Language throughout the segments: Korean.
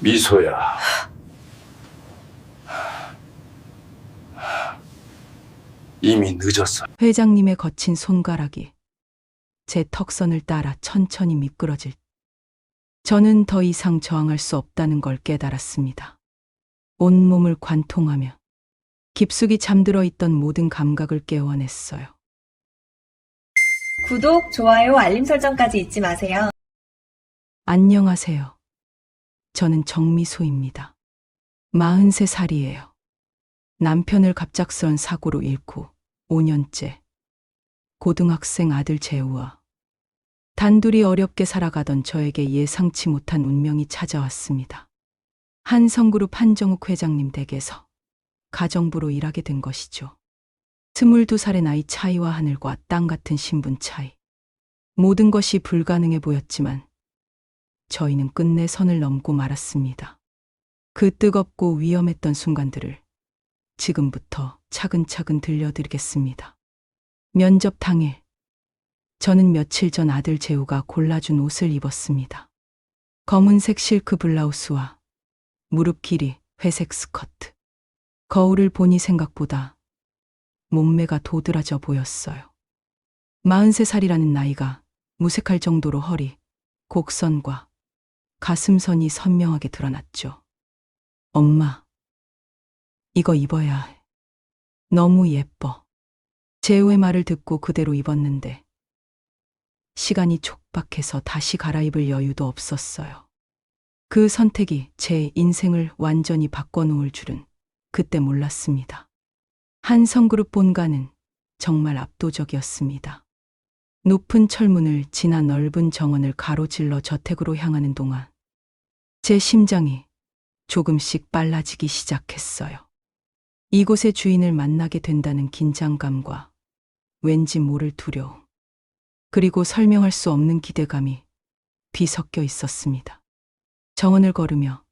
미소야, 이미 늦었어. 회장님의 거친 손가락이 제 턱선을 따라 천천히 미끄러질 저는 더 이상 저항할 수 없다는 걸 깨달았습니다. 온몸을 관통하며 깊숙이 잠들어 있던 모든 감각을 깨워냈어요. 구독, 좋아요, 알림 설정까지 잊지 마세요. 안녕하세요. 저는 정미소입니다. 43살이에요. 남편을 갑작스런 사고로 잃고 5년째 고등학생 아들 재우와 단둘이 어렵게 살아가던 저에게 예상치 못한 운명이 찾아왔습니다. 한성그룹 한정욱 회장님 댁에서 가정부로 일하게 된 것이죠. 22살의 나이 차이와 하늘과 땅 같은 신분 차이. 모든 것이 불가능해 보였지만 저희는 끝내 선을 넘고 말았습니다. 그 뜨겁고 위험했던 순간들을 지금부터 차근차근 들려드리겠습니다. 면접 당일, 저는 며칠 전 아들 재우가 골라준 옷을 입었습니다. 검은색 실크 블라우스와 무릎 길이 회색 스커트. 거울을 보니 생각보다 몸매가 도드라져 보였어요. 43살이라는 나이가 무색할 정도로 허리, 곡선과 가슴선이 선명하게 드러났죠. 엄마, 이거 입어야 해. 너무 예뻐. 재우의 말을 듣고 그대로 입었는데 시간이 촉박해서 다시 갈아입을 여유도 없었어요. 그 선택이 제 인생을 완전히 바꿔놓을 줄은 그때 몰랐습니다. 한성그룹 본가는 정말 압도적이었습니다. 높은 철문을 지나 넓은 정원을 가로질러 저택으로 향하는 동안 제 심장이 조금씩 빨라지기 시작했어요. 이곳의 주인을 만나게 된다는 긴장감과 왠지 모를 두려움, 그리고 설명할 수 없는 기대감이 뒤섞여 있었습니다. 정원을 걸으며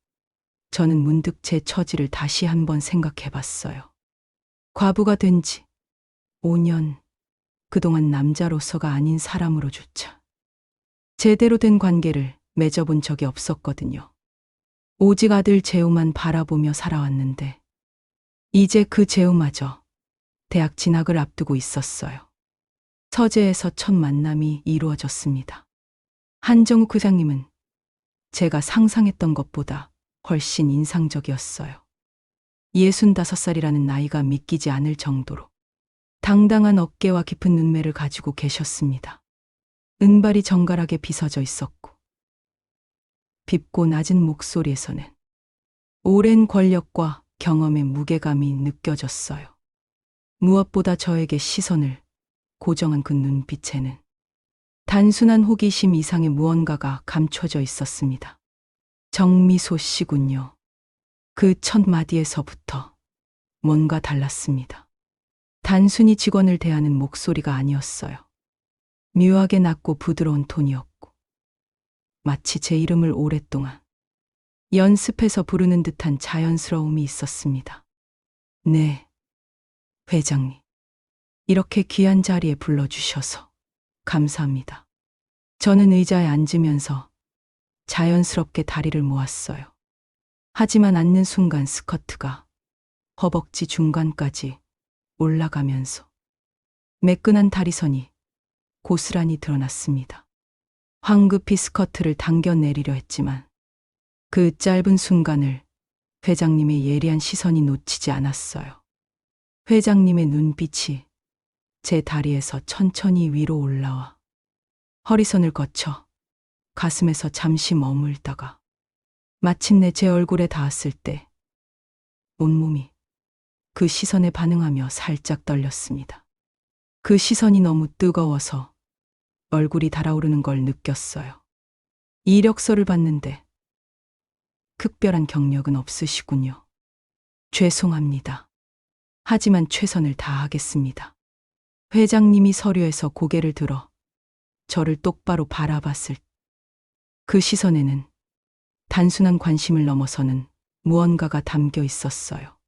저는 문득 제 처지를 다시 한번 생각해 봤어요. 과부가 된 지 5년, 그동안 남자로서가 아닌 사람으로조차 제대로 된 관계를 맺어본 적이 없었거든요. 오직 아들 재우만 바라보며 살아왔는데 이제 그 재우마저 대학 진학을 앞두고 있었어요. 서재에서 첫 만남이 이루어졌습니다. 한정욱 회장님은 제가 상상했던 것보다 훨씬 인상적이었어요. 65살이라는 나이가 믿기지 않을 정도로 당당한 어깨와 깊은 눈매를 가지고 계셨습니다. 은발이 정갈하게 빗어져 있었고 빗고 낮은 목소리에서는 오랜 권력과 경험의 무게감이 느껴졌어요. 무엇보다 저에게 시선을 고정한 그 눈빛에는 단순한 호기심 이상의 무언가가 감춰져 있었습니다. 정미소 씨군요. 그 첫 마디에서부터 뭔가 달랐습니다. 단순히 직원을 대하는 목소리가 아니었어요. 묘하게 낮고 부드러운 톤이었고 마치 제 이름을 오랫동안 연습해서 부르는 듯한 자연스러움이 있었습니다. 네, 회장님. 이렇게 귀한 자리에 불러주셔서 감사합니다. 저는 의자에 앉으면서 자연스럽게 다리를 모았어요. 하지만 앉는 순간 스커트가 허벅지 중간까지 올라가면서 매끈한 다리선이 고스란히 드러났습니다. 황급히 스커트를 당겨내리려 했지만 그 짧은 순간을 회장님의 예리한 시선이 놓치지 않았어요. 회장님의 눈빛이 제 다리에서 천천히 위로 올라와 허리선을 거쳐 가슴에서 잠시 머물다가 마침내 제 얼굴에 닿았을 때 온몸이 그 시선에 반응하며 살짝 떨렸습니다. 그 시선이 너무 뜨거워서 얼굴이 달아오르는 걸 느꼈어요. 이력서를 봤는데 특별한 경력은 없으시군요. 죄송합니다. 하지만 최선을 다하겠습니다. 회장님이 서류에서 고개를 들어 저를 똑바로 바라봤을 그 시선에는 단순한 관심을 넘어서는 무언가가 담겨 있었어요.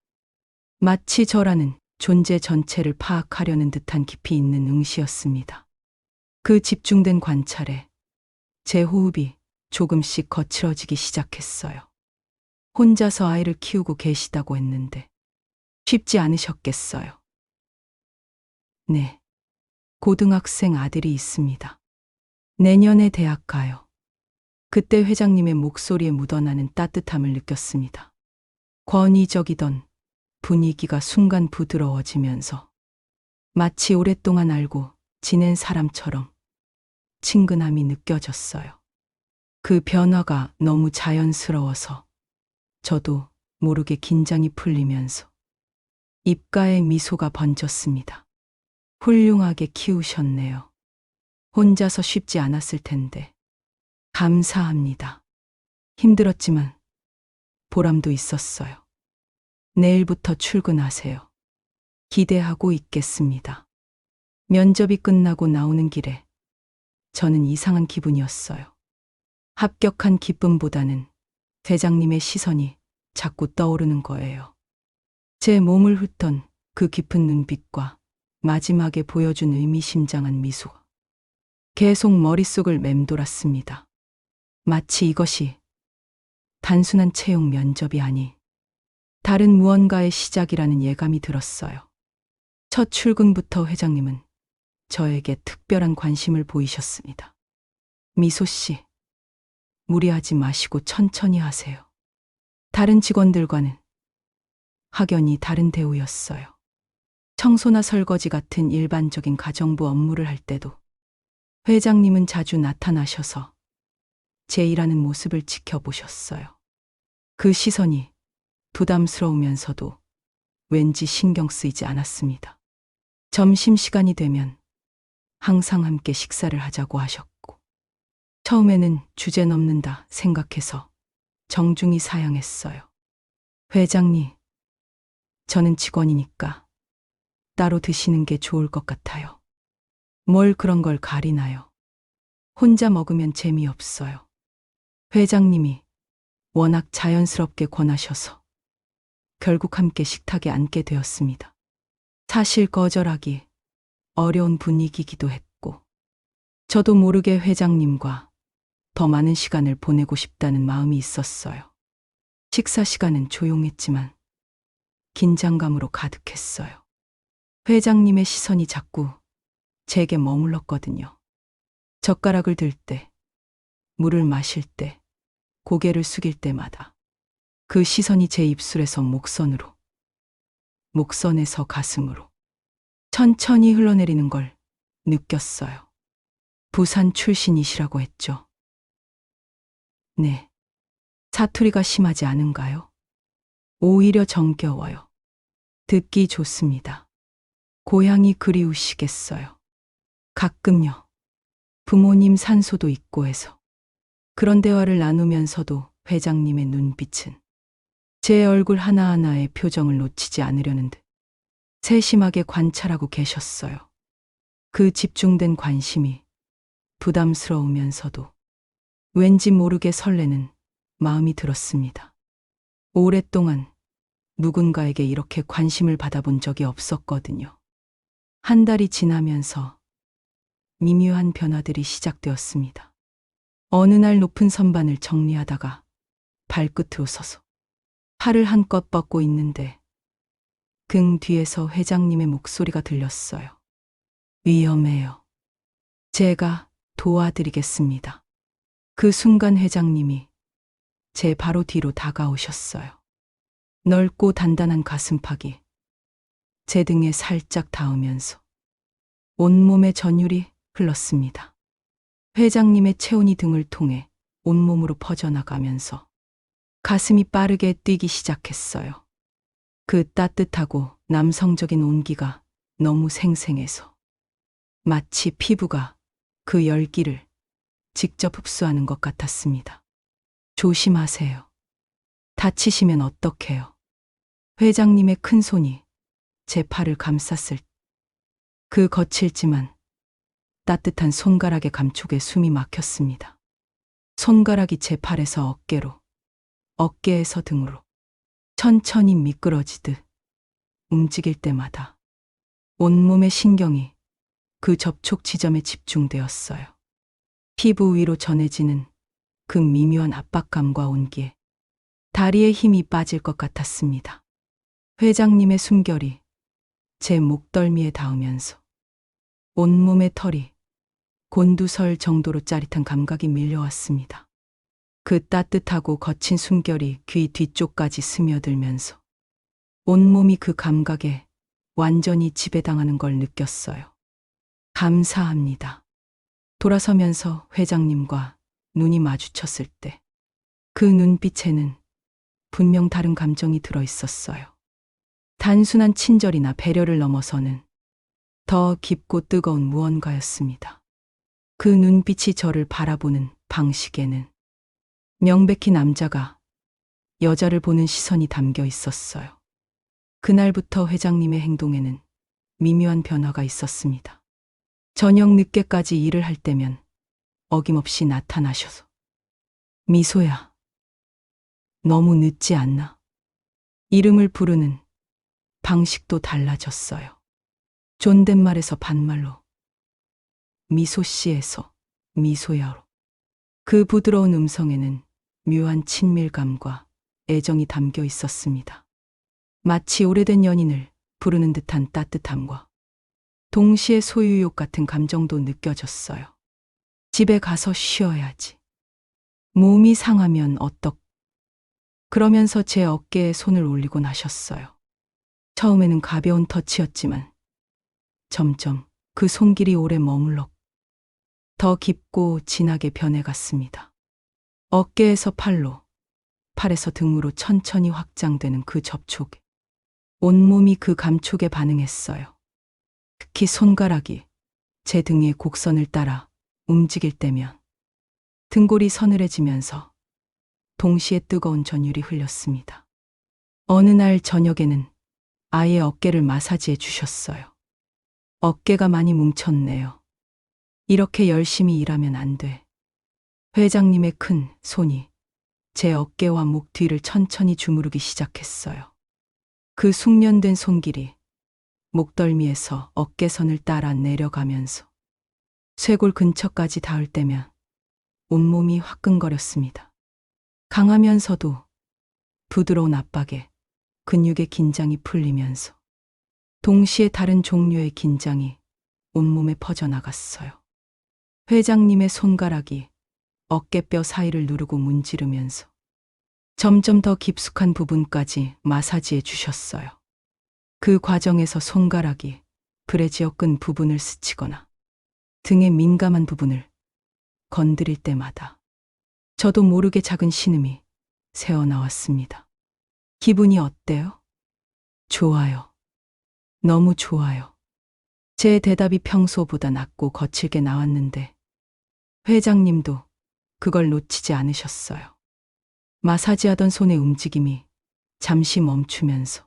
마치 저라는 존재 전체를 파악하려는 듯한 깊이 있는 응시였습니다. 그 집중된 관찰에 제 호흡이 조금씩 거칠어지기 시작했어요. 혼자서 아이를 키우고 계시다고 했는데 쉽지 않으셨겠어요. 네. 고등학생 아들이 있습니다. 내년에 대학 가요. 그때 회장님의 목소리에 묻어나는 따뜻함을 느꼈습니다. 권위적이던 분위기가 순간 부드러워지면서 마치 오랫동안 알고 지낸 사람처럼 친근함이 느껴졌어요. 그 변화가 너무 자연스러워서 저도 모르게 긴장이 풀리면서 입가에 미소가 번졌습니다. 훌륭하게 키우셨네요. 혼자서 쉽지 않았을 텐데. 감사합니다. 힘들었지만 보람도 있었어요. 내일부터 출근하세요. 기대하고 있겠습니다. 면접이 끝나고 나오는 길에 저는 이상한 기분이었어요. 합격한 기쁨보다는 회장님의 시선이 자꾸 떠오르는 거예요. 제 몸을 훑던 그 깊은 눈빛과 마지막에 보여준 의미심장한 미소가 계속 머릿속을 맴돌았습니다. 마치 이것이 단순한 채용 면접이 아니 다른 무언가의 시작이라는 예감이 들었어요. 첫 출근부터 회장님은 저에게 특별한 관심을 보이셨습니다. 미소 씨, 무리하지 마시고 천천히 하세요. 다른 직원들과는 확연히 다른 대우였어요. 청소나 설거지 같은 일반적인 가정부 업무를 할 때도 회장님은 자주 나타나셔서 제 일하는 모습을 지켜보셨어요. 그 시선이 부담스러우면서도 왠지 신경 쓰이지 않았습니다. 점심시간이 되면 항상 함께 식사를 하자고 하셨고, 처음에는 주제 넘는다 생각해서 정중히 사양했어요. 회장님, 저는 직원이니까 따로 드시는 게 좋을 것 같아요. 뭘 그런 걸 가리나요? 혼자 먹으면 재미없어요. 회장님이 워낙 자연스럽게 권하셔서 결국 함께 식탁에 앉게 되었습니다. 사실 거절하기 어려운 분위기이기도 했고, 저도 모르게 회장님과 더 많은 시간을 보내고 싶다는 마음이 있었어요. 식사 시간은 조용했지만 긴장감으로 가득했어요. 회장님의 시선이 자꾸 제게 머물렀거든요. 젓가락을 들 때, 물을 마실 때, 고개를 숙일 때마다 그 시선이 제 입술에서 목선으로, 목선에서 가슴으로 천천히 흘러내리는 걸 느꼈어요. 부산 출신이시라고 했죠. 네. 사투리가 심하지 않은가요? 오히려 정겨워요. 듣기 좋습니다. 고향이 그리우시겠어요. 가끔요. 부모님 산소도 있고 해서. 그런 대화를 나누면서도 회장님의 눈빛은 제 얼굴 하나하나의 표정을 놓치지 않으려는 듯 세심하게 관찰하고 계셨어요. 그 집중된 관심이 부담스러우면서도 왠지 모르게 설레는 마음이 들었습니다. 오랫동안 누군가에게 이렇게 관심을 받아본 적이 없었거든요. 한 달이 지나면서 미묘한 변화들이 시작되었습니다. 어느 날 높은 선반을 정리하다가 발끝으로 서서 팔을 한껏 뻗고 있는데 등 뒤에서 회장님의 목소리가 들렸어요. 위험해요. 제가 도와드리겠습니다. 그 순간 회장님이 제 바로 뒤로 다가오셨어요. 넓고 단단한 가슴팍이 제 등에 살짝 닿으면서 온몸에 전율이 흘렀습니다. 회장님의 체온이 등을 통해 온몸으로 퍼져나가면서 가슴이 빠르게 뛰기 시작했어요. 그 따뜻하고 남성적인 온기가 너무 생생해서 마치 피부가 그 열기를 직접 흡수하는 것 같았습니다. 조심하세요. 다치시면 어떡해요? 회장님의 큰 손이 제 팔을 감쌌을 그 거칠지만 따뜻한 손가락의 감촉에 숨이 막혔습니다. 손가락이 제 팔에서 어깨로, 어깨에서 등으로 천천히 미끄러지듯 움직일 때마다 온몸의 신경이 그 접촉 지점에 집중되었어요. 피부 위로 전해지는 그 미묘한 압박감과 온기에 다리에 힘이 빠질 것 같았습니다. 회장님의 숨결이 제 목덜미에 닿으면서 온몸의 털이 곤두설 정도로 짜릿한 감각이 밀려왔습니다. 그 따뜻하고 거친 숨결이 귀 뒤쪽까지 스며들면서 온몸이 그 감각에 완전히 지배당하는 걸 느꼈어요. 감사합니다. 돌아서면서 회장님과 눈이 마주쳤을 때 그 눈빛에는 분명 다른 감정이 들어 있었어요. 단순한 친절이나 배려를 넘어서는 더 깊고 뜨거운 무언가였습니다. 그 눈빛이 저를 바라보는 방식에는 명백히 남자가 여자를 보는 시선이 담겨 있었어요. 그날부터 회장님의 행동에는 미묘한 변화가 있었습니다. 저녁 늦게까지 일을 할 때면 어김없이 나타나셔서 미소야, 너무 늦지 않나? 이름을 부르는 방식도 달라졌어요. 존댓말에서 반말로, 미소씨에서 미소야로. 그 부드러운 음성에는 묘한 친밀감과 애정이 담겨 있었습니다. 마치 오래된 연인을 부르는 듯한 따뜻함과 동시에 소유욕 같은 감정도 느껴졌어요. 집에 가서 쉬어야지. 몸이 상하면 그러면서 제 어깨에 손을 올리고 나셨어요. 처음에는 가벼운 터치였지만 점점 그 손길이 오래 머물렀고 더 깊고 진하게 변해갔습니다. 어깨에서 팔로, 팔에서 등으로 천천히 확장되는 그 접촉에 온몸이 그 감촉에 반응했어요. 특히 손가락이 제 등의 곡선을 따라 움직일 때면 등골이 서늘해지면서 동시에 뜨거운 전율이 흘렸습니다. 어느 날 저녁에는 아예 어깨를 마사지해 주셨어요. 어깨가 많이 뭉쳤네요. 이렇게 열심히 일하면 안 돼. 회장님의 큰 손이 제 어깨와 목 뒤를 천천히 주무르기 시작했어요. 그 숙련된 손길이 목덜미에서 어깨선을 따라 내려가면서 쇄골 근처까지 닿을 때면 온몸이 화끈거렸습니다. 강하면서도 부드러운 압박에 근육의 긴장이 풀리면서 동시에 다른 종류의 긴장이 온몸에 퍼져나갔어요. 회장님의 손가락이 어깨뼈 사이를 누르고 문지르면서 점점 더 깊숙한 부분까지 마사지해 주셨어요. 그 과정에서 손가락이 불에 지어 끈 부분을 스치거나 등의 민감한 부분을 건드릴 때마다 저도 모르게 작은 신음이 새어나왔습니다. 기분이 어때요? 좋아요. 너무 좋아요. 제 대답이 평소보다 낮고 거칠게 나왔는데 회장님도 그걸 놓치지 않으셨어요. 마사지하던 손의 움직임이 잠시 멈추면서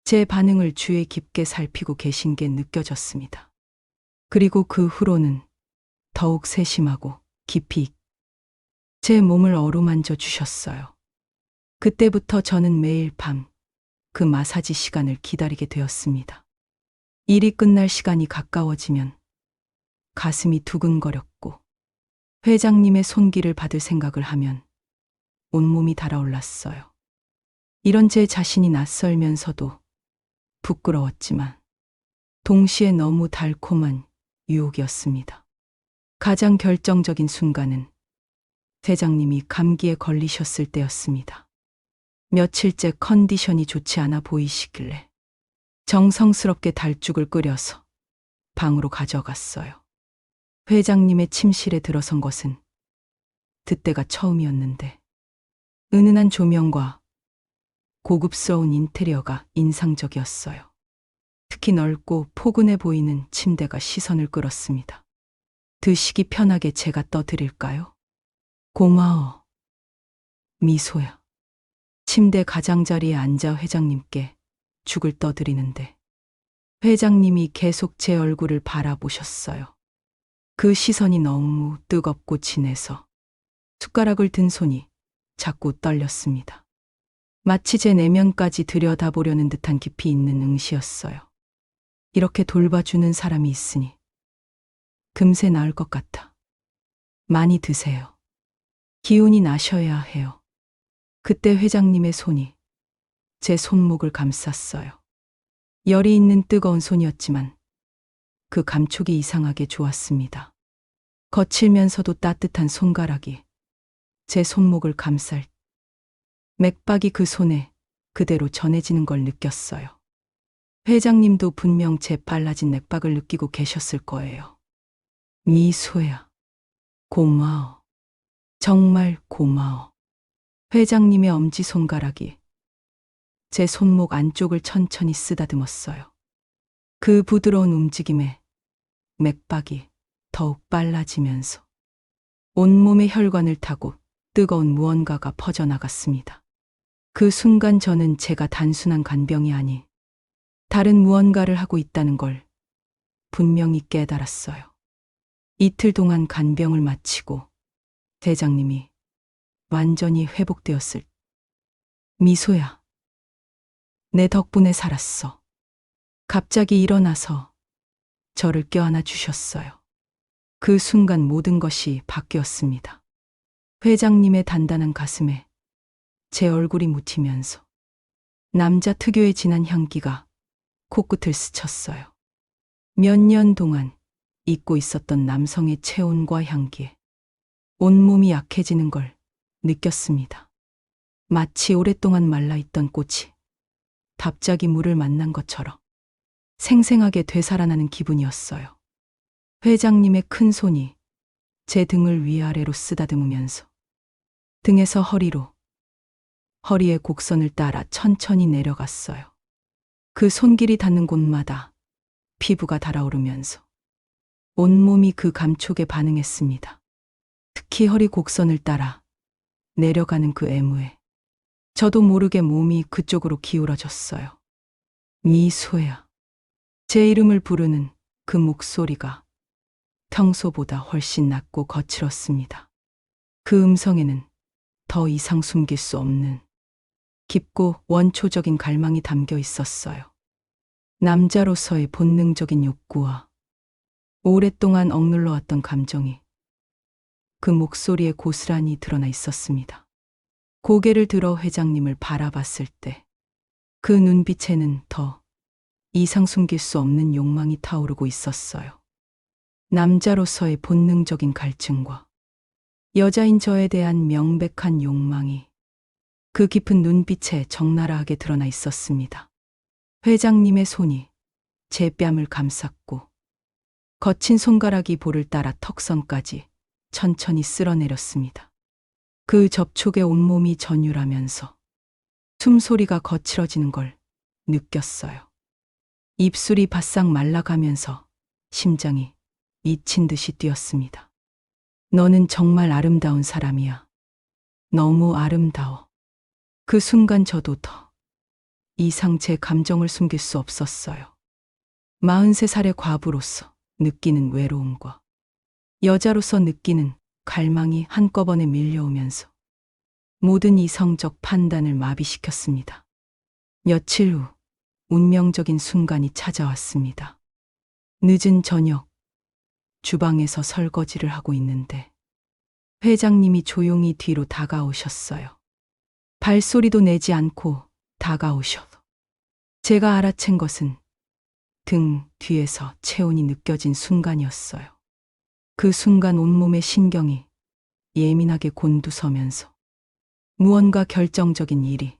제 반응을 주의 깊게 살피고 계신 게 느껴졌습니다. 그리고 그 후로는 더욱 세심하고 깊이 제 몸을 어루만져 주셨어요. 그때부터 저는 매일 밤 그 마사지 시간을 기다리게 되었습니다. 일이 끝날 시간이 가까워지면 가슴이 두근거렸고 회장님의 손길을 받을 생각을 하면 온몸이 달아올랐어요. 이런 제 자신이 낯설면서도 부끄러웠지만 동시에 너무 달콤한 유혹이었습니다. 가장 결정적인 순간은 회장님이 감기에 걸리셨을 때였습니다. 며칠째 컨디션이 좋지 않아 보이시길래 정성스럽게 달죽을 끓여서 방으로 가져갔어요. 회장님의 침실에 들어선 것은 그때가 처음이었는데 은은한 조명과 고급스러운 인테리어가 인상적이었어요. 특히 넓고 포근해 보이는 침대가 시선을 끌었습니다. 드시기 편하게 제가 떠드릴까요? 고마워. 미소야. 침대 가장자리에 앉아 회장님께 죽을 떠드리는데 회장님이 계속 제 얼굴을 바라보셨어요. 그 시선이 너무 뜨겁고 진해서 숟가락을 든 손이 자꾸 떨렸습니다. 마치 제 내면까지 들여다보려는 듯한 깊이 있는 응시였어요. 이렇게 돌봐주는 사람이 있으니 금세 나을 것 같아. 많이 드세요. 기운이 나셔야 해요. 그때 회장님의 손이 제 손목을 감쌌어요. 열이 있는 뜨거운 손이었지만 그 감촉이 이상하게 좋았습니다. 거칠면서도 따뜻한 손가락이 제 손목을 감쌀 맥박이 그 손에 그대로 전해지는 걸 느꼈어요. 회장님도 분명 제 빨라진 맥박을 느끼고 계셨을 거예요. 미소야, 고마워. 정말 고마워. 회장님의 엄지손가락이 제 손목 안쪽을 천천히 쓰다듬었어요. 그 부드러운 움직임에 맥박이 더욱 빨라지면서 온몸의 혈관을 타고 뜨거운 무언가가 퍼져나갔습니다. 그 순간 저는 제가 단순한 간병이 아니 다른 무언가를 하고 있다는 걸 분명히 깨달았어요. 이틀 동안 간병을 마치고 대장님이 완전히 회복되었을 미소야, 내 덕분에 살았어. 갑자기 일어나서 저를 껴안아 주셨어요. 그 순간 모든 것이 바뀌었습니다. 회장님의 단단한 가슴에 제 얼굴이 묻히면서 남자 특유의 진한 향기가 코끝을 스쳤어요. 몇 년 동안 잊고 있었던 남성의 체온과 향기에 온몸이 약해지는 걸 느꼈습니다. 마치 오랫동안 말라있던 꽃이 갑자기 물을 만난 것처럼 생생하게 되살아나는 기분이었어요. 회장님의 큰 손이 제 등을 위아래로 쓰다듬으면서 등에서 허리로, 허리의 곡선을 따라 천천히 내려갔어요. 그 손길이 닿는 곳마다 피부가 달아오르면서 온몸이 그 감촉에 반응했습니다. 특히 허리 곡선을 따라 내려가는 그 애무에 저도 모르게 몸이 그쪽으로 기울어졌어요. 미소야. 제 이름을 부르는 그 목소리가 평소보다 훨씬 낮고 거칠었습니다. 그 음성에는 더 이상 숨길 수 없는 깊고 원초적인 갈망이 담겨 있었어요. 남자로서의 본능적인 욕구와 오랫동안 억눌러왔던 감정이 그 목소리에 고스란히 드러나 있었습니다. 고개를 들어 회장님을 바라봤을 때 그 눈빛에는 더 이상 숨길 수 없는 욕망이 타오르고 있었어요. 남자로서의 본능적인 갈증과 여자인 저에 대한 명백한 욕망이 그 깊은 눈빛에 적나라하게 드러나 있었습니다. 회장님의 손이 제 뺨을 감쌌고 거친 손가락이 볼을 따라 턱선까지 천천히 쓸어내렸습니다. 그 접촉에 온몸이 전율하면서 숨소리가 거칠어지는 걸 느꼈어요. 입술이 바싹 말라가면서 심장이 미친 듯이 뛰었습니다. 너는 정말 아름다운 사람이야. 너무 아름다워. 그 순간 저도 더 이상 제 감정을 숨길 수 없었어요. 43살의 과부로서 느끼는 외로움과 여자로서 느끼는 갈망이 한꺼번에 밀려오면서 모든 이성적 판단을 마비시켰습니다. 며칠 후 운명적인 순간이 찾아왔습니다. 늦은 저녁, 주방에서 설거지를 하고 있는데 회장님이 조용히 뒤로 다가오셨어요. 발소리도 내지 않고 다가오셔서 제가 알아챈 것은 등 뒤에서 체온이 느껴진 순간이었어요. 그 순간 온몸의 신경이 예민하게 곤두서면서 무언가 결정적인 일이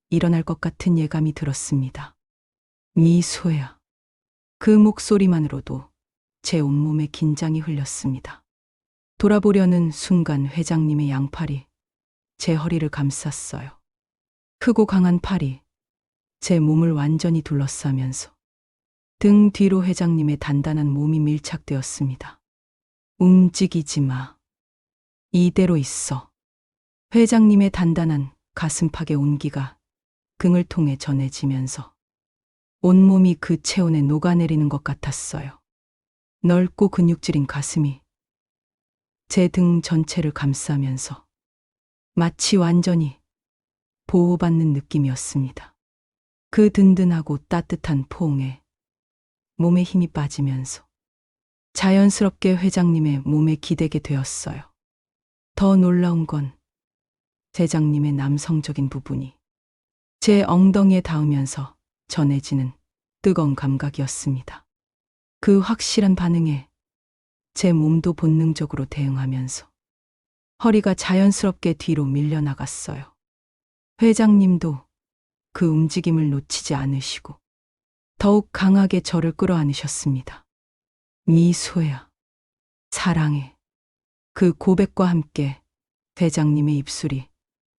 일어날 것 같은 예감이 들었습니다. 미소야. 그 목소리만으로도 제 온몸에 긴장이 흘렸습니다. 돌아보려는 순간 회장님의 양팔이 제 허리를 감쌌어요. 크고 강한 팔이 제 몸을 완전히 둘러싸면서 등 뒤로 회장님의 단단한 몸이 밀착되었습니다. 움직이지 마. 이대로 있어. 회장님의 단단한 가슴팍의 온기가 등을 통해 전해지면서 온몸이 그 체온에 녹아내리는 것 같았어요. 넓고 근육질인 가슴이 제 등 전체를 감싸면서 마치 완전히 보호받는 느낌이었습니다. 그 든든하고 따뜻한 포옹에 몸에 힘이 빠지면서 자연스럽게 회장님의 몸에 기대게 되었어요. 더 놀라운 건 회장님의 남성적인 부분이 제 엉덩이에 닿으면서 전해지는 뜨거운 감각이었습니다. 그 확실한 반응에 제 몸도 본능적으로 대응하면서 허리가 자연스럽게 뒤로 밀려나갔어요. 회장님도 그 움직임을 놓치지 않으시고 더욱 강하게 저를 끌어안으셨습니다. 미소야, 사랑해. 그 고백과 함께 회장님의 입술이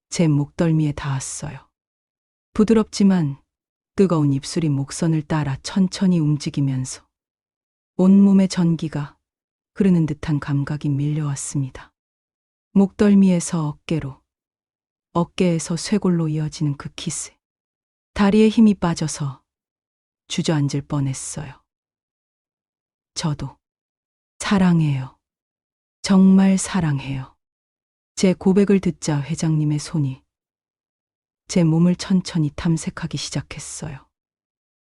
제 목덜미에 닿았어요. 부드럽지만 뜨거운 입술이 목선을 따라 천천히 움직이면서 온몸에 전기가 흐르는 듯한 감각이 밀려왔습니다. 목덜미에서 어깨로, 어깨에서 쇄골로 이어지는 그 키스. 다리에 힘이 빠져서 주저앉을 뻔했어요. 저도 사랑해요. 정말 사랑해요. 제 고백을 듣자 회장님의 손이 제 몸을 천천히 탐색하기 시작했어요.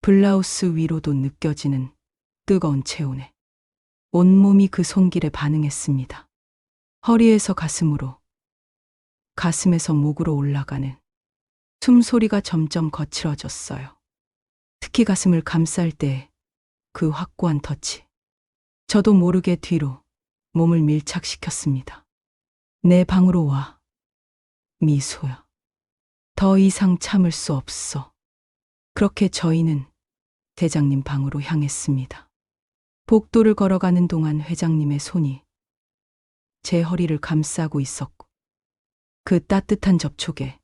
블라우스 위로도 느껴지는 뜨거운 체온에 온몸이 그 손길에 반응했습니다. 허리에서 가슴으로, 가슴에서 목으로 올라가는 숨소리가 점점 거칠어졌어요. 특히 가슴을 감쌀 때 그 확고한 터치. 저도 모르게 뒤로 몸을 밀착시켰습니다. 내 방으로 와. 미소야. 더 이상 참을 수 없어. 그렇게 저희는 대장님 방으로 향했습니다. 복도를 걸어가는 동안 회장님의 손이 제 허리를 감싸고 있었고 그 따뜻한 접촉에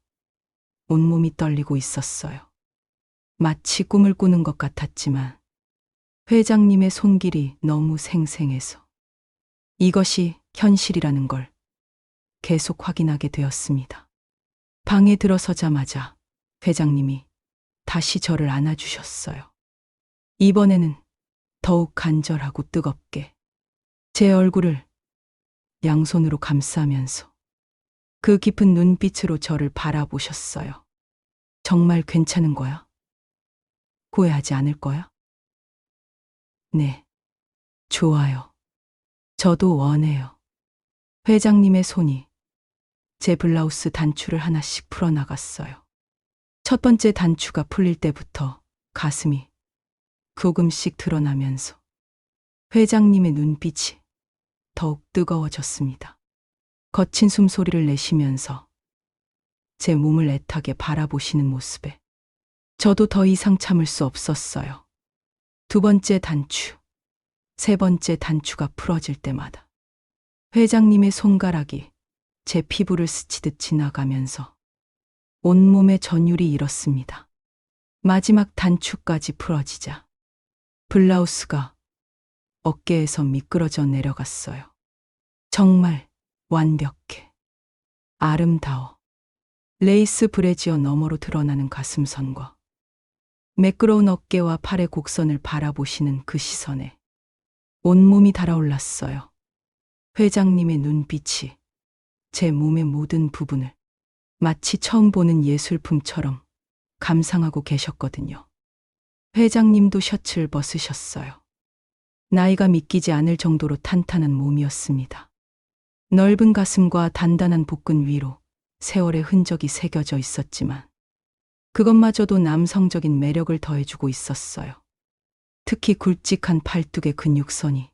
온몸이 떨리고 있었어요. 마치 꿈을 꾸는 것 같았지만 회장님의 손길이 너무 생생해서 이것이 현실이라는 걸 계속 확인하게 되었습니다. 방에 들어서자마자 회장님이 다시 저를 안아주셨어요. 이번에는 더욱 간절하고 뜨겁게 제 얼굴을 양손으로 감싸면서 그 깊은 눈빛으로 저를 바라보셨어요. 정말 괜찮은 거야? 후회하지 않을 거야? 네, 좋아요. 저도 원해요. 회장님의 손이 제 블라우스 단추를 하나씩 풀어나갔어요. 첫 번째 단추가 풀릴 때부터 가슴이 조금씩 드러나면서 회장님의 눈빛이 더욱 뜨거워졌습니다. 거친 숨소리를 내쉬면서 제 몸을 애타게 바라보시는 모습에 저도 더 이상 참을 수 없었어요. 두 번째 단추, 세 번째 단추가 풀어질 때마다 회장님의 손가락이 제 피부를 스치듯 지나가면서 온몸에 전율이 일었습니다. 마지막 단추까지 풀어지자 블라우스가 어깨에서 미끄러져 내려갔어요. 정말 완벽해. 아름다워. 레이스 브래지어 너머로 드러나는 가슴선과 매끄러운 어깨와 팔의 곡선을 바라보시는 그 시선에 온몸이 달아올랐어요. 회장님의 눈빛이 제 몸의 모든 부분을 마치 처음 보는 예술품처럼 감상하고 계셨거든요. 회장님도 셔츠를 벗으셨어요. 나이가 믿기지 않을 정도로 탄탄한 몸이었습니다. 넓은 가슴과 단단한 복근 위로 세월의 흔적이 새겨져 있었지만 그것마저도 남성적인 매력을 더해주고 있었어요. 특히 굵직한 팔뚝의 근육선이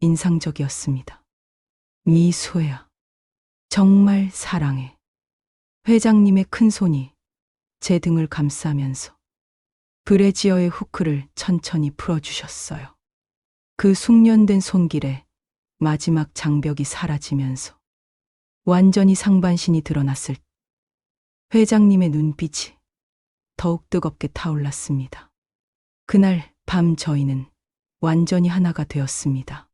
인상적이었습니다. 미소야. 정말 사랑해. 회장님의 큰 손이 제 등을 감싸면서 브래지어의 후크를 천천히 풀어주셨어요. 그 숙련된 손길에 마지막 장벽이 사라지면서 완전히 상반신이 드러났을 때 회장님의 눈빛이 더욱 뜨겁게 타올랐습니다. 그날 밤 저희는 완전히 하나가 되었습니다.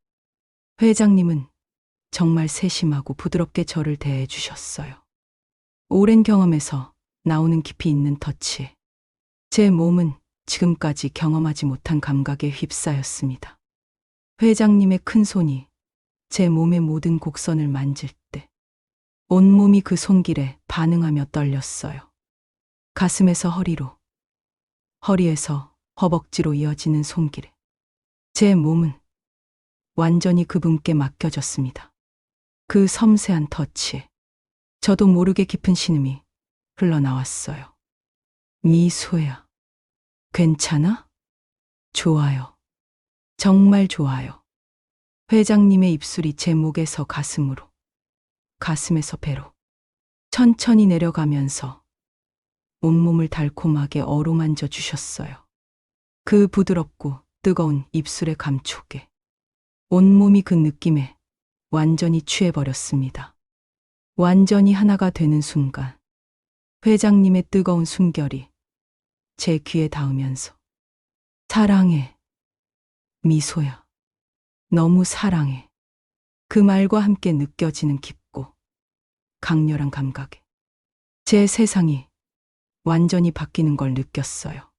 회장님은 정말 세심하고 부드럽게 저를 대해 주셨어요. 오랜 경험에서 나오는 깊이 있는 터치. 제 몸은 지금까지 경험하지 못한 감각에 휩싸였습니다. 회장님의 큰 손이 제 몸의 모든 곡선을 만질 때 온몸이 그 손길에 반응하며 떨렸어요. 가슴에서 허리로, 허리에서 허벅지로 이어지는 손길에 제 몸은 완전히 그분께 맡겨졌습니다. 그 섬세한 터치에 저도 모르게 깊은 신음이 흘러나왔어요. 미소야, 괜찮아? 좋아요. 정말 좋아요. 회장님의 입술이 제 목에서 가슴으로, 가슴에서 배로 천천히 내려가면서 온몸을 달콤하게 어루만져 주셨어요. 그 부드럽고 뜨거운 입술의 감촉에 온몸이 그 느낌에 완전히 취해버렸습니다. 완전히 하나가 되는 순간 회장님의 뜨거운 숨결이 제 귀에 닿으면서 사랑해, 미소야. 너무 사랑해. 그 말과 함께 느껴지는 깊고 강렬한 감각에 제 세상이 완전히 바뀌는 걸 느꼈어요.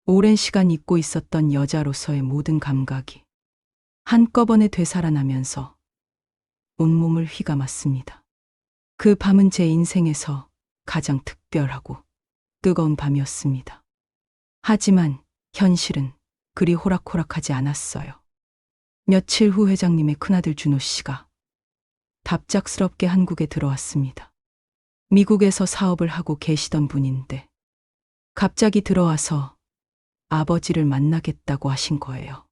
오랜 시간 잊고 있었던 여자로서의 모든 감각이 한꺼번에 되살아나면서 온몸을 휘감았습니다. 그 밤은 제 인생에서 가장 특별하고 뜨거운 밤이었습니다. 하지만 현실은 그리 호락호락하지 않았어요. 며칠 후 회장님의 큰아들 준호 씨가 갑작스럽게 한국에 들어왔습니다. 미국에서 사업을 하고 계시던 분인데 갑자기 들어와서 아버지를 만나겠다고 하신 거예요.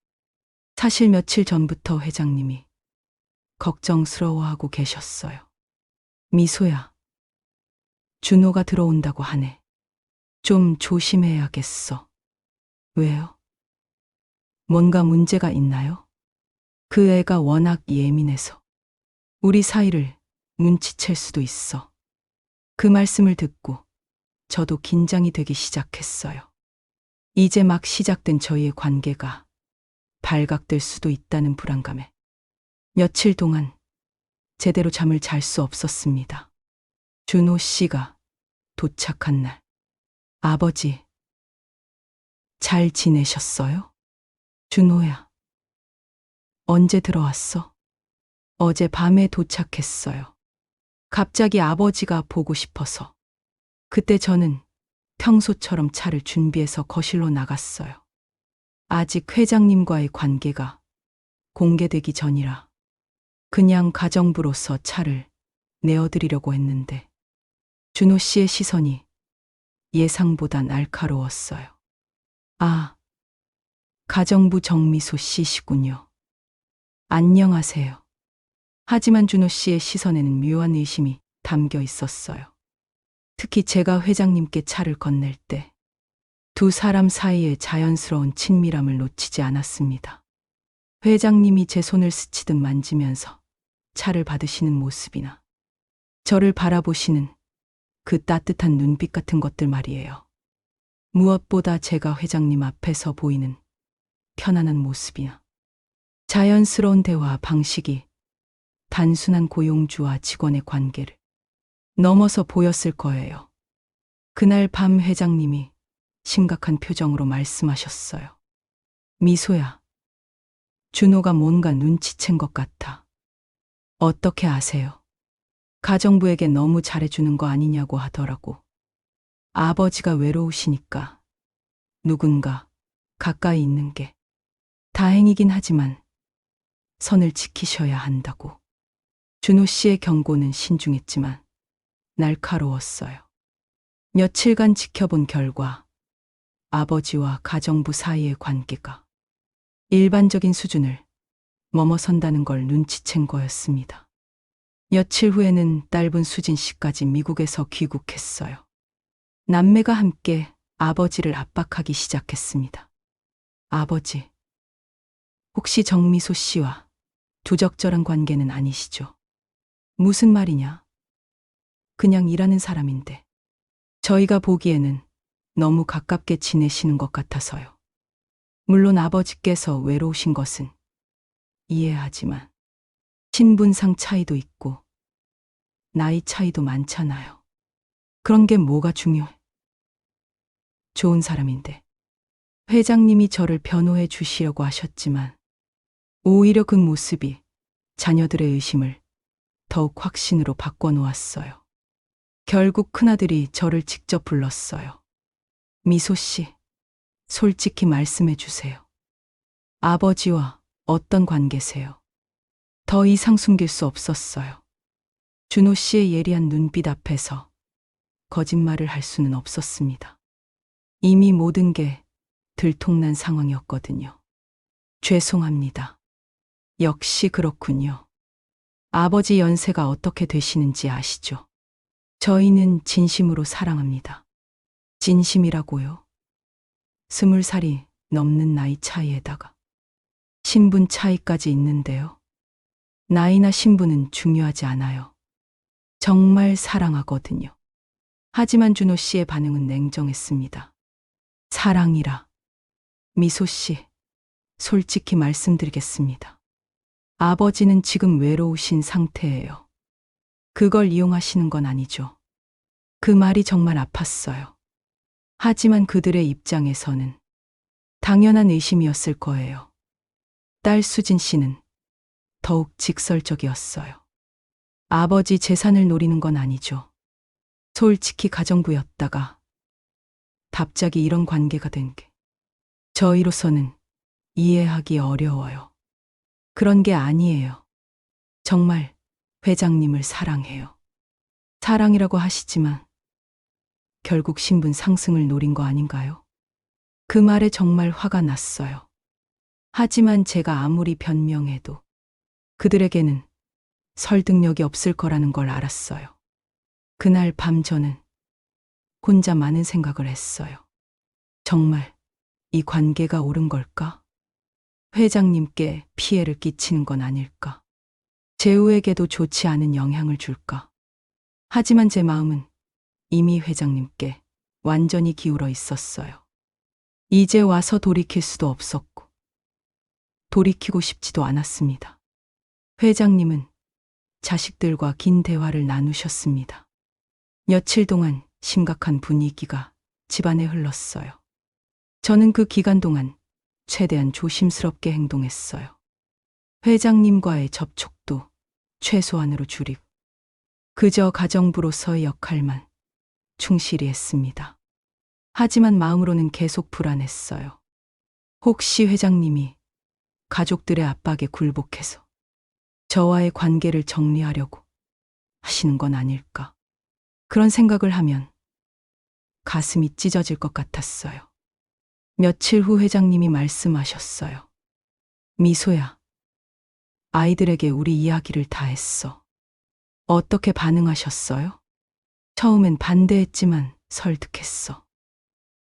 사실 며칠 전부터 회장님이 걱정스러워하고 계셨어요. 미소야, 준호가 들어온다고 하네. 좀 조심해야겠어. 왜요? 뭔가 문제가 있나요? 그 애가 워낙 예민해서 우리 사이를 눈치챌 수도 있어. 그 말씀을 듣고 저도 긴장이 되기 시작했어요. 이제 막 시작된 저희의 관계가 발각될 수도 있다는 불안감에 며칠 동안 제대로 잠을 잘 수 없었습니다. 준호 씨가 도착한 날, 아버지, 잘 지내셨어요? 준호야, 언제 들어왔어? 어제 밤에 도착했어요. 갑자기 아버지가 보고 싶어서. 그때 저는 평소처럼 차를 준비해서 거실로 나갔어요. 아직 회장님과의 관계가 공개되기 전이라 그냥 가정부로서 차를 내어드리려고 했는데 준호 씨의 시선이 예상보다 날카로웠어요. 아, 가정부 정미소 씨시군요. 안녕하세요. 하지만 준호 씨의 시선에는 묘한 의심이 담겨 있었어요. 특히 제가 회장님께 차를 건넬 때 두 사람 사이의 자연스러운 친밀함을 놓치지 않았습니다. 회장님이 제 손을 스치듯 만지면서 차를 받으시는 모습이나 저를 바라보시는 그 따뜻한 눈빛 같은 것들 말이에요. 무엇보다 제가 회장님 앞에서 보이는 편안한 모습이나 자연스러운 대화 방식이 단순한 고용주와 직원의 관계를 넘어서 보였을 거예요. 그날 밤 회장님이 심각한 표정으로 말씀하셨어요. 미소야, 준호가 뭔가 눈치챈 것 같아. 어떻게 아세요? 가정부에게 너무 잘해주는 거 아니냐고 하더라고. 아버지가 외로우시니까 누군가 가까이 있는 게 다행이긴 하지만 선을 지키셔야 한다고. 준호 씨의 경고는 신중했지만 날카로웠어요. 며칠간 지켜본 결과 아버지와 가정부 사이의 관계가 일반적인 수준을 넘어선다는 걸 눈치챈 거였습니다. 며칠 후에는 딸분 수진 씨까지 미국에서 귀국했어요. 남매가 함께 아버지를 압박하기 시작했습니다. 아버지, 혹시 정미소 씨와 부적절한 관계는 아니시죠? 무슨 말이냐? 그냥 일하는 사람인데 저희가 보기에는 너무 가깝게 지내시는 것 같아서요. 물론 아버지께서 외로우신 것은 이해하지만 신분상 차이도 있고 나이 차이도 많잖아요. 그런 게 뭐가 중요해? 좋은 사람인데 회장님이 저를 변호해 주시려고 하셨지만 오히려 그 모습이 자녀들의 의심을 더욱 확신으로 바꿔놓았어요. 결국 큰아들이 저를 직접 불렀어요. 미소 씨, 솔직히 말씀해 주세요. 아버지와 어떤 관계세요? 더 이상 숨길 수 없었어요. 준호 씨의 예리한 눈빛 앞에서 거짓말을 할 수는 없었습니다. 이미 모든 게 들통난 상황이었거든요. 죄송합니다. 역시 그렇군요. 아버지 연세가 어떻게 되시는지 아시죠? 저희는 진심으로 사랑합니다. 진심이라고요? 20살이 넘는 나이 차이에다가 신분 차이까지 있는데요. 나이나 신분은 중요하지 않아요. 정말 사랑하거든요. 하지만 준호 씨의 반응은 냉정했습니다. 사랑이라. 미소 씨, 솔직히 말씀드리겠습니다. 아버지는 지금 외로우신 상태예요. 그걸 이용하시는 건 아니죠. 그 말이 정말 아팠어요. 하지만 그들의 입장에서는 당연한 의심이었을 거예요. 딸 수진 씨는 더욱 직설적이었어요. 아버지 재산을 노리는 건 아니죠. 솔직히 가정부였다가 갑자기 이런 관계가 된 게 저희로서는 이해하기 어려워요. 그런 게 아니에요. 정말 회장님을 사랑해요. 사랑이라고 하시지만 결국 신분 상승을 노린 거 아닌가요? 그 말에 정말 화가 났어요. 하지만 제가 아무리 변명해도 그들에게는 설득력이 없을 거라는 걸 알았어요. 그날 밤 저는 혼자 많은 생각을 했어요. 정말 이 관계가 옳은 걸까? 회장님께 피해를 끼치는 건 아닐까? 재우에게도 좋지 않은 영향을 줄까? 하지만 제 마음은 이미 회장님께 완전히 기울어 있었어요. 이제 와서 돌이킬 수도 없었고, 돌이키고 싶지도 않았습니다. 회장님은 자식들과 긴 대화를 나누셨습니다. 며칠 동안 심각한 분위기가 집안에 흘렀어요. 저는 그 기간 동안 최대한 조심스럽게 행동했어요. 회장님과의 접촉도 최소한으로 줄이고 그저 가정부로서의 역할만 충실히 했습니다. 하지만 마음으로는 계속 불안했어요. 혹시 회장님이 가족들의 압박에 굴복해서 저와의 관계를 정리하려고 하시는 건 아닐까? 그런 생각을 하면 가슴이 찢어질 것 같았어요. 며칠 후 회장님이 말씀하셨어요. 미소야, 아이들에게 우리 이야기를 다 했어. 어떻게 반응하셨어요? 처음엔 반대했지만 설득했어.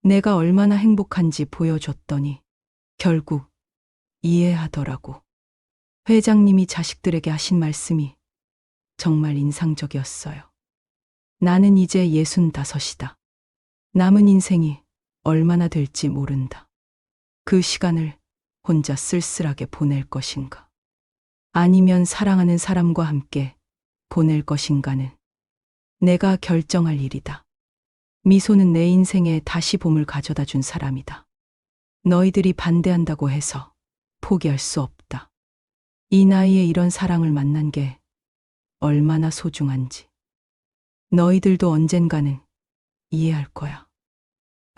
내가 얼마나 행복한지 보여줬더니 결국 이해하더라고. 회장님이 자식들에게 하신 말씀이 정말 인상적이었어요. 나는 이제 65이다. 남은 인생이 얼마나 될지 모른다. 그 시간을 혼자 쓸쓸하게 보낼 것인가? 아니면 사랑하는 사람과 함께 보낼 것인가는 내가 결정할 일이다. 미소는 내 인생에 다시 봄을 가져다 준 사람이다. 너희들이 반대한다고 해서 포기할 수 없다. 이 나이에 이런 사랑을 만난 게 얼마나 소중한지 너희들도 언젠가는 이해할 거야.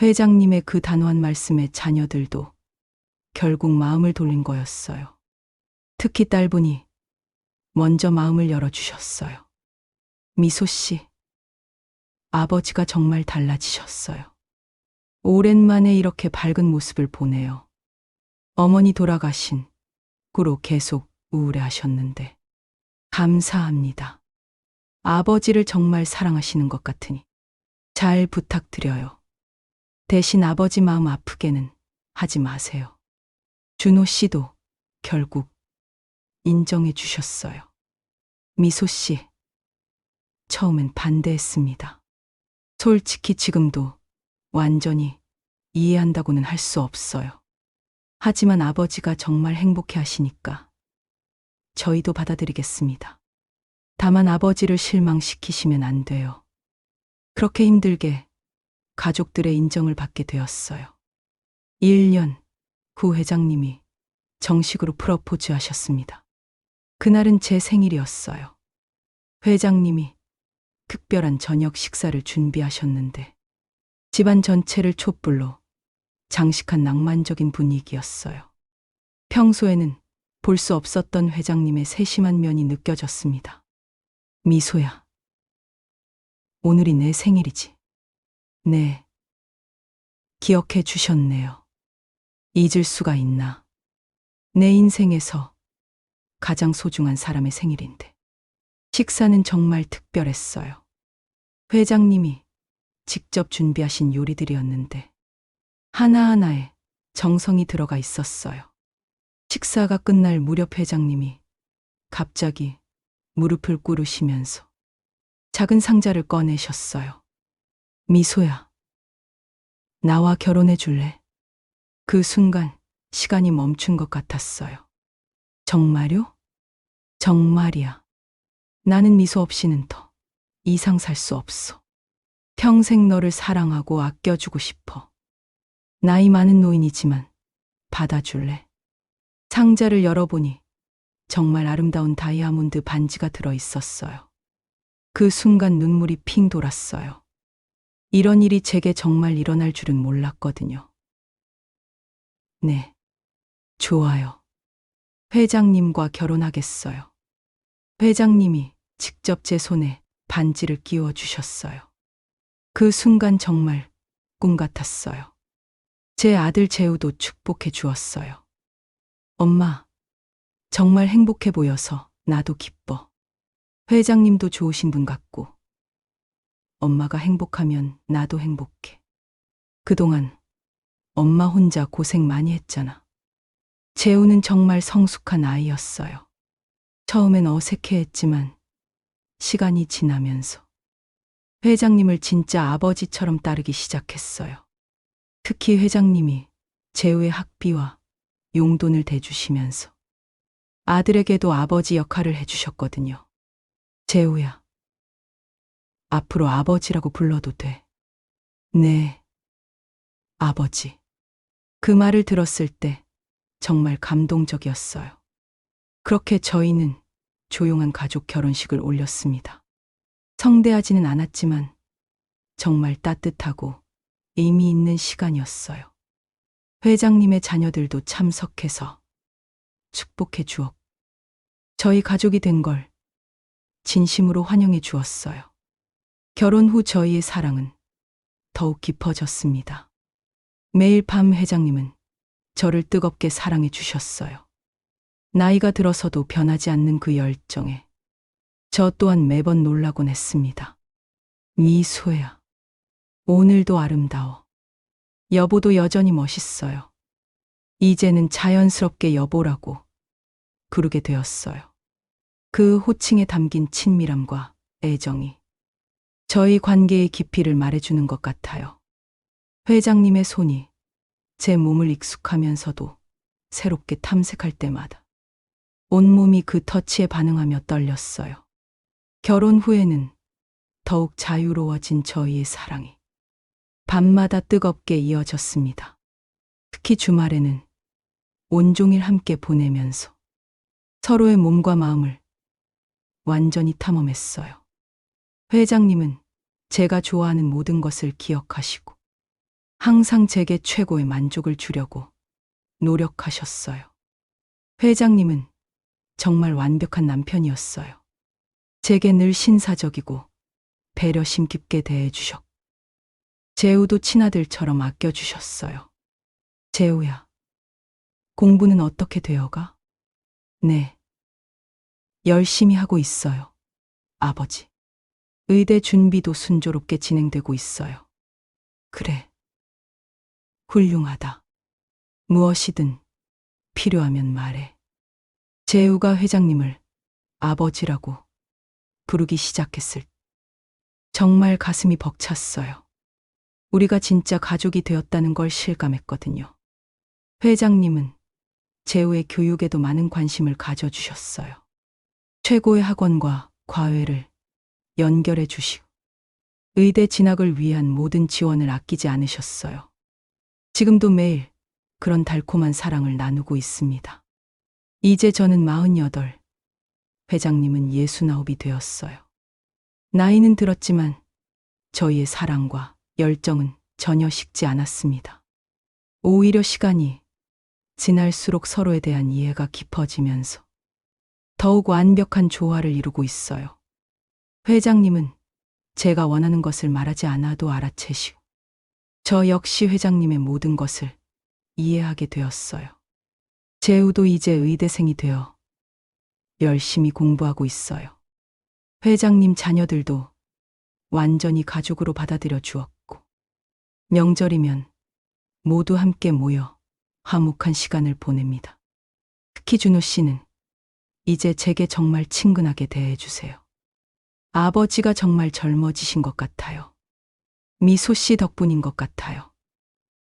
회장님의 그 단호한 말씀에 자녀들도 결국 마음을 돌린 거였어요. 특히 딸분이 먼저 마음을 열어주셨어요. 미소 씨, 아버지가 정말 달라지셨어요. 오랜만에 이렇게 밝은 모습을 보네요. 어머니 돌아가신 후로 계속 우울해하셨는데 감사합니다. 아버지를 정말 사랑하시는 것 같으니 잘 부탁드려요. 대신 아버지 마음 아프게는 하지 마세요. 준호 씨도 결국 인정해 주셨어요. 미소 씨, 처음엔 반대했습니다. 솔직히 지금도 완전히 이해한다고는 할 수 없어요. 하지만 아버지가 정말 행복해 하시니까 저희도 받아들이겠습니다. 다만 아버지를 실망시키시면 안 돼요. 그렇게 힘들게 가족들의 인정을 받게 되었어요. 1년 후 회장님이 정식으로 프러포즈 하셨습니다. 그날은 제 생일이었어요. 회장님이 특별한 저녁 식사를 준비하셨는데 집안 전체를 촛불로 장식한 낭만적인 분위기였어요. 평소에는 볼 수 없었던 회장님의 세심한 면이 느껴졌습니다. 미소야. 오늘이 내 생일이지. 네. 기억해 주셨네요. 잊을 수가 있나. 내 인생에서 가장 소중한 사람의 생일인데. 식사는 정말 특별했어요. 회장님이 직접 준비하신 요리들이었는데 하나하나에 정성이 들어가 있었어요. 식사가 끝날 무렵 회장님이 갑자기 무릎을 꿇으시면서 작은 상자를 꺼내셨어요. 미소야, 나와 결혼해 줄래? 그 순간 시간이 멈춘 것 같았어요. 정말요? 정말이야. 나는 미소 없이는 더 이상 살 수 없어. 평생 너를 사랑하고 아껴주고 싶어. 나이 많은 노인이지만 받아줄래? 상자를 열어보니 정말 아름다운 다이아몬드 반지가 들어 있었어요. 그 순간 눈물이 핑 돌았어요. 이런 일이 제게 정말 일어날 줄은 몰랐거든요. 네, 좋아요. 회장님과 결혼하겠어요. 회장님이 직접 제 손에 반지를 끼워 주셨어요. 그 순간 정말 꿈 같았어요. 제 아들 재우도 축복해 주었어요. 엄마, 정말 행복해 보여서 나도 기뻐. 회장님도 좋으신 분 같고, 엄마가 행복하면 나도 행복해. 그동안 엄마 혼자 고생 많이 했잖아. 재우는 정말 성숙한 아이였어요. 처음엔 어색해했지만 시간이 지나면서 회장님을 진짜 아버지처럼 따르기 시작했어요. 특히 회장님이 재우의 학비와 용돈을 대주시면서 아들에게도 아버지 역할을 해주셨거든요. 재우야, 앞으로 아버지라고 불러도 돼. 네, 아버지. 그 말을 들었을 때 정말 감동적이었어요. 그렇게 저희는 조용한 가족 결혼식을 올렸습니다. 성대하지는 않았지만 정말 따뜻하고 의미 있는 시간이었어요. 회장님의 자녀들도 참석해서 축복해 주었고, 저희 가족이 된 걸 진심으로 환영해 주었어요. 결혼 후 저희의 사랑은 더욱 깊어졌습니다. 매일 밤 회장님은 저를 뜨겁게 사랑해 주셨어요. 나이가 들어서도 변하지 않는 그 열정에 저 또한 매번 놀라곤 했습니다. 미소야, 오늘도 아름다워. 여보도 여전히 멋있어요. 이제는 자연스럽게 여보라고 부르게 되었어요. 그 호칭에 담긴 친밀함과 애정이 저희 관계의 깊이를 말해주는 것 같아요. 회장님의 손이 제 몸을 익숙하면서도 새롭게 탐색할 때마다 온몸이 그 터치에 반응하며 떨렸어요. 결혼 후에는 더욱 자유로워진 저희의 사랑이 밤마다 뜨겁게 이어졌습니다. 특히 주말에는 온종일 함께 보내면서 서로의 몸과 마음을 완전히 탐험했어요. 회장님은 제가 좋아하는 모든 것을 기억하시고 항상 제게 최고의 만족을 주려고 노력하셨어요. 회장님은 정말 완벽한 남편이었어요. 제게 늘 신사적이고 배려심 깊게 대해주셨고, 재우도 친아들처럼 아껴주셨어요. 재우야, 공부는 어떻게 되어가? 네, 열심히 하고 있어요, 아버지. 의대 준비도 순조롭게 진행되고 있어요. 그래, 훌륭하다. 무엇이든 필요하면 말해. 재우가 회장님을 아버지라고 부르기 시작했을 때 정말 가슴이 벅찼어요. 우리가 진짜 가족이 되었다는 걸 실감했거든요. 회장님은 재우의 교육에도 많은 관심을 가져주셨어요. 최고의 학원과 과외를 연결해 주시고 의대 진학을 위한 모든 지원을 아끼지 않으셨어요. 지금도 매일 그런 달콤한 사랑을 나누고 있습니다. 이제 저는 48, 회장님은 69이 되었어요. 나이는 들었지만 저희의 사랑과 열정은 전혀 식지 않았습니다. 오히려 시간이 지날수록 서로에 대한 이해가 깊어지면서 더욱 완벽한 조화를 이루고 있어요. 회장님은 제가 원하는 것을 말하지 않아도 알아채시고, 저 역시 회장님의 모든 것을 이해하게 되었어요. 재우도 이제 의대생이 되어 열심히 공부하고 있어요. 회장님 자녀들도 완전히 가족으로 받아들여 주었고, 명절이면 모두 함께 모여 화목한 시간을 보냅니다. 특히 준호 씨는 이제 제게 정말 친근하게 대해주세요. 아버지가 정말 젊어지신 것 같아요. 미소 씨 덕분인 것 같아요.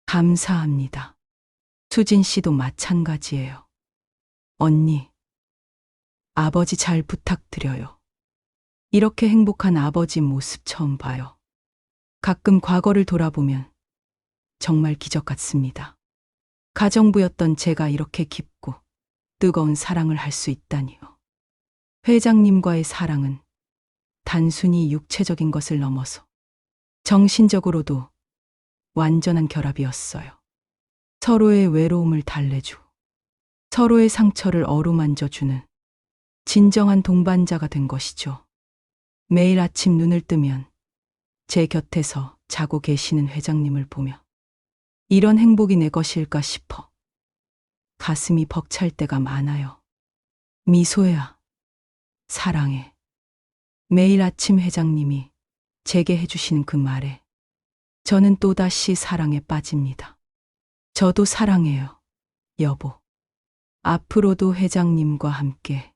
감사합니다. 수진 씨도 마찬가지예요. 언니, 아버지 잘 부탁드려요. 이렇게 행복한 아버지 모습 처음 봐요. 가끔 과거를 돌아보면 정말 기적 같습니다. 가정부였던 제가 이렇게 깊고 뜨거운 사랑을 할 수 있다니요. 회장님과의 사랑은 단순히 육체적인 것을 넘어서 정신적으로도 완전한 결합이었어요. 서로의 외로움을 달래주고 서로의 상처를 어루만져주는 진정한 동반자가 된 것이죠. 매일 아침 눈을 뜨면 제 곁에서 자고 계시는 회장님을 보며 이런 행복이 내 것일까 싶어 가슴이 벅찰 때가 많아요. 미소야, 사랑해. 매일 아침 회장님이 제게 해주시는 그 말에 저는 또다시 사랑에 빠집니다. 저도 사랑해요, 여보. 앞으로도 회장님과 함께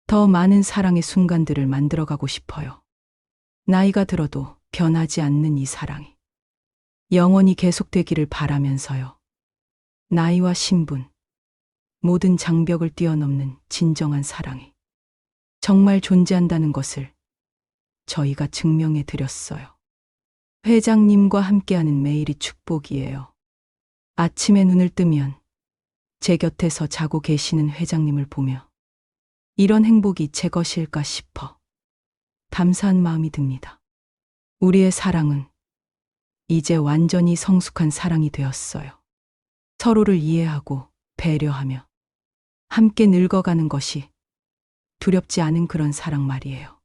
더 많은 사랑의 순간들을 만들어가고 싶어요. 나이가 들어도 변하지 않는 이 사랑이 영원히 계속되기를 바라면서요. 나이와 신분, 모든 장벽을 뛰어넘는 진정한 사랑이 정말 존재한다는 것을 저희가 증명해 드렸어요. 회장님과 함께하는 매일이 축복이에요. 아침에 눈을 뜨면 제 곁에서 자고 계시는 회장님을 보며 이런 행복이 제 것일까 싶어 감사한 마음이 듭니다. 우리의 사랑은 이제 완전히 성숙한 사랑이 되었어요. 서로를 이해하고 배려하며 함께 늙어가는 것이 두렵지 않은 그런 사랑 말이에요.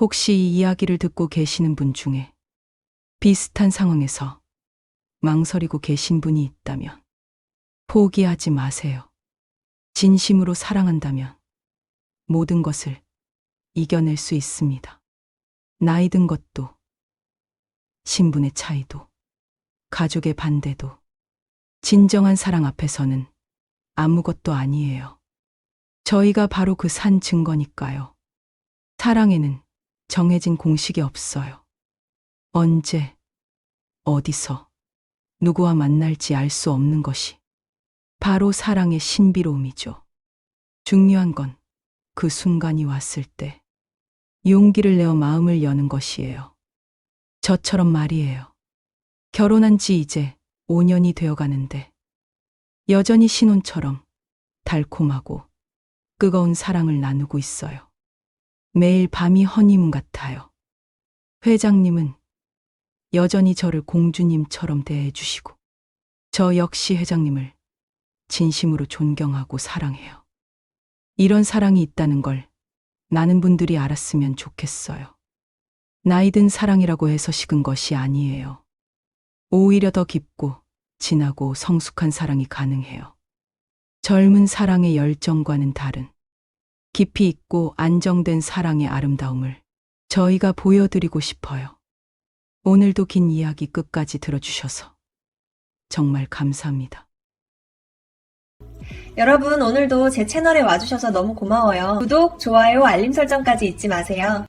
혹시 이 이야기를 듣고 계시는 분 중에 비슷한 상황에서 망설이고 계신 분이 있다면 포기하지 마세요. 진심으로 사랑한다면 모든 것을 이겨낼 수 있습니다. 나이 든 것도, 신분의 차이도, 가족의 반대도, 진정한 사랑 앞에서는 아무것도 아니에요. 저희가 바로 그 산 증거니까요. 사랑에는 정해진 공식이 없어요. 언제, 어디서, 누구와 만날지 알 수 없는 것이 바로 사랑의 신비로움이죠. 중요한 건 그 순간이 왔을 때 용기를 내어 마음을 여는 것이에요. 저처럼 말이에요. 결혼한 지 이제 5년이 되어 가는데 여전히 신혼처럼 달콤하고 뜨거운 사랑을 나누고 있어요. 매일 밤이 허니문 같아요. 회장님은 여전히 저를 공주님처럼 대해주시고 저 역시 회장님을 진심으로 존경하고 사랑해요. 이런 사랑이 있다는 걸 많은 분들이 알았으면 좋겠어요. 나이 든 사랑이라고 해서 식은 것이 아니에요. 오히려 더 깊고 진하고 성숙한 사랑이 가능해요. 젊은 사랑의 열정과는 다른 깊이 있고 안정된 사랑의 아름다움을 저희가 보여드리고 싶어요. 오늘도 긴 이야기 끝까지 들어주셔서 정말 감사합니다. 여러분, 오늘도 제 채널에 와주셔서 너무 고마워요. 구독, 좋아요, 알림 설정까지 잊지 마세요.